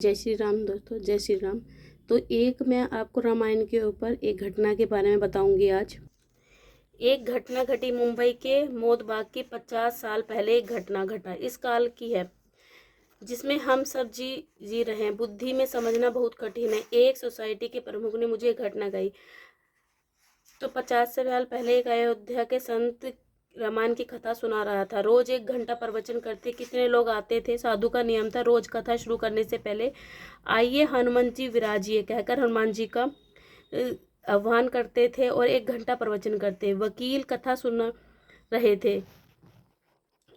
जय श्री राम दोस्तों, जय श्री राम। तो मैं आपको रामायण के ऊपर एक घटना के बारे में बताऊंगी आज। एक घटना घटी मुंबई के मोदबाग की 50 साल पहले। एक घटना घटा इस काल की है जिसमें हम सब जी रहे हैं। बुद्धि में समझना बहुत कठिन है। एक सोसाइटी के प्रमुख ने मुझे एक घटना कही। तो 50 साल पहले एक अयोध्या के संत रामायण की कथा सुना रहा था। रोज 1 घंटा प्रवचन करते। कितने लोग आते थे। साधु का नियम था रोज कथा शुरू करने से पहले आइए हनुमान जी विराजिए कहकर हनुमान जी का आह्वान करते थे और 1 घंटा प्रवचन करते। वकील कथा सुन रहे थे।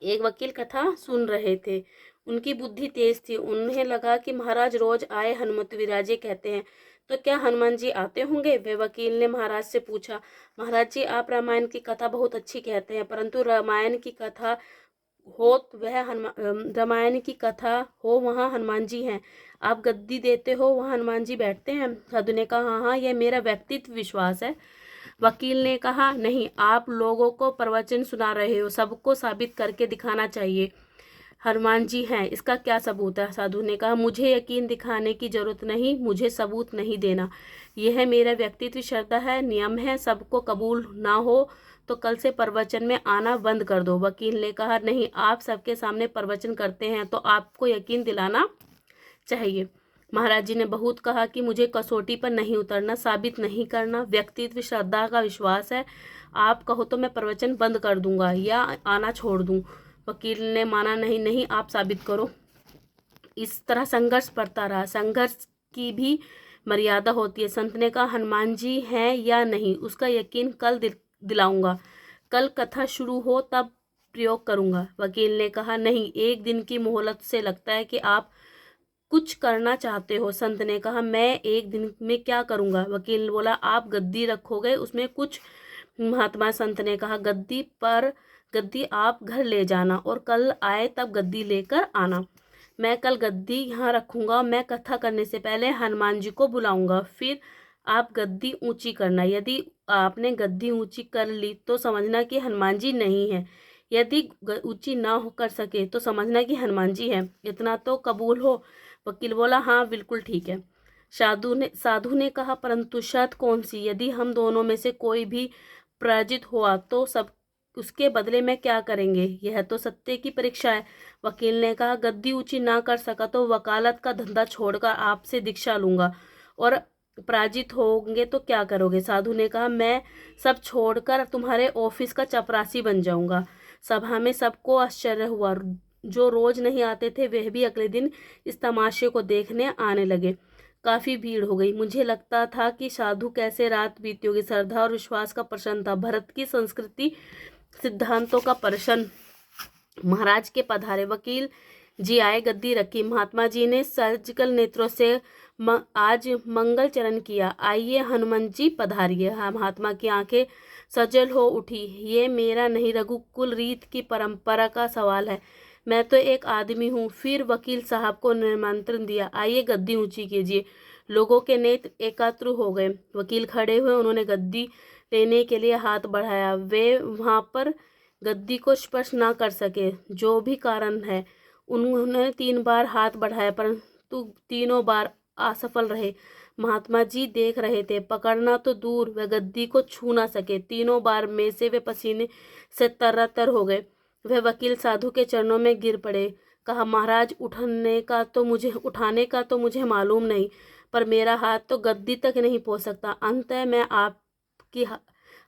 एक वकील कथा सुन रहे थे। उनकी बुद्धि तेज थी। उन्हें लगा कि महाराज रोज आए हनुमत विराजे कहते हैं, तो क्या हनुमान जी आते होंगे। वे वकील ने महाराज से पूछा, महाराज जी आप रामायण की कथा बहुत अच्छी कहते हैं, परंतु रामायण की कथा हो रामायण की कथा हो वहाँ हनुमान जी हैं। आप गद्दी देते हो वहाँ हनुमान जी बैठते हैं। साधु ने कहा, हाँ यह मेरा व्यक्तित्व विश्वास है। वकील ने कहा, नहीं आप लोगों को प्रवचन सुना रहे हो, सबको साबित करके दिखाना चाहिए हनुमान जी हैं, इसका क्या सबूत है। साधु ने कहा, मुझे यकीन दिखाने की जरूरत नहीं, मुझे सबूत नहीं देना, यह मेरा व्यक्तित्व श्रद्धा है, नियम है। सबको कबूल ना हो तो कल से प्रवचन में आना बंद कर दो। वकील ने कहा, नहीं आप सबके सामने प्रवचन करते हैं तो आपको यकीन दिलाना चाहिए। महाराज जी ने बहुत कहा कि मुझे कसौटी पर नहीं उतरना, साबित नहीं करना, व्यक्तित्व श्रद्धा का विश्वास है। आप कहो तो मैं प्रवचन बंद कर दूंगा या आना छोड़ दूं। वकील ने माना, नहीं नहीं आप साबित करो। इस तरह संघर्ष बढ़ता रहा। संघर्ष की भी मर्यादा होती है। संत ने कहा, हनुमान जी हैं या नहीं उसका यकीन कल दिलाऊंगा, कल कथा शुरू हो तब प्रयोग करूंगा। वकील ने कहा, नहीं 1 दिन की मोहलत से लगता है कि आप कुछ करना चाहते हो। संत ने कहा, मैं 1 दिन में क्या करूंगा। वकील ने बोला, आप गद्दी रखोगे उसमें कुछ। महात्मा संत ने कहा, गद्दी आप घर ले जाना और कल आए तब गद्दी लेकर आना। मैं कल गद्दी यहाँ रखूंगा। मैं कथा करने से पहले हनुमान जी को बुलाऊंगा, फिर आप गद्दी ऊंची करना। यदि आपने गद्दी ऊंची कर ली तो समझना कि हनुमान जी नहीं है, यदि ऊंची ना हो कर सके तो समझना कि हनुमान जी है। इतना तो कबूल हो। वकील बोला, हाँ बिल्कुल ठीक है। साधु ने कहा, परंतु शर्त कौन सी। यदि हम दोनों में से कोई भी पराजित हुआ तो सब उसके बदले में क्या करेंगे। यह तो सत्य की परीक्षा है। वकील ने कहा, गद्दी ऊंची ना कर सका तो वकालत का धंधा छोड़कर आपसे दीक्षा लूंगा, और पराजित होंगे तो क्या करोगे। साधु ने कहा, मैं सब छोड़कर तुम्हारे ऑफिस का चपरासी बन जाऊंगा। सभा में सबको आश्चर्य हुआ। जो रोज नहीं आते थे वह भी अगले दिन इस तमाशे को देखने आने लगे। काफी भीड़ हो गई। मुझे लगता था कि साधु कैसे रात बीती होगी। श्रद्धा और विश्वास का प्रश्न था, भरत की संस्कृति सिद्धांतों का प्रश्न। महाराज के पधारे। वकील जी आए, गद्दी रखी। महात्मा जी ने सर्जिकल नेत्रों से आज मंगल चरण किया। आइए हनुमान जी पधारिए। हाँ, महात्मा की आंखें सजल हो उठी। ये मेरा नहीं, रघुकुल रीत की परंपरा का सवाल है। मैं तो एक आदमी हूँ। फिर वकील साहब को निमंत्रण दिया, आइए गद्दी ऊंची कीजिए। लोगों के नेत्र एकत्र हो गए। वकील खड़े हुए। उन्होंने गद्दी लेने के लिए हाथ बढ़ाया। वे वहां पर गद्दी को स्पर्श ना कर सके, जो भी कारण है। उन्होंने 3 बार हाथ बढ़ाया परंतु तीनों बार असफल रहे। महात्मा जी देख रहे थे। पकड़ना तो दूर, वे गद्दी को छू ना सके। तीनों बार में से वे पसीने से तरतर हो गए। वह वकील साधु के चरणों में गिर पड़े। कहा, महाराज उठाने का तो मुझे मालूम नहीं, पर मेरा हाथ तो गद्दी तक नहीं पहुंच सकता।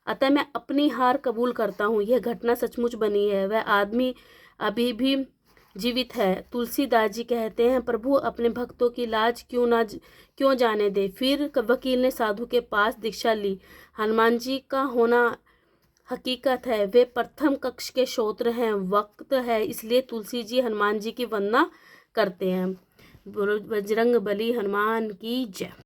अतः मैं अपनी हार कबूल करता हूँ। यह घटना सचमुच बनी है। वह आदमी अभी भी जीवित है। तुलसीदास जी कहते हैं, प्रभु अपने भक्तों की लाज क्यों जाने दे। फिर वकील ने साधु के पास दीक्षा ली। हनुमान जी का होना हकीकत है। वे प्रथम कक्ष के श्रोत्र हैं। वक्त है, इसलिए तुलसी जी हनुमान जी की वंदना करते हैं। बजरंग बली हनुमान की जय।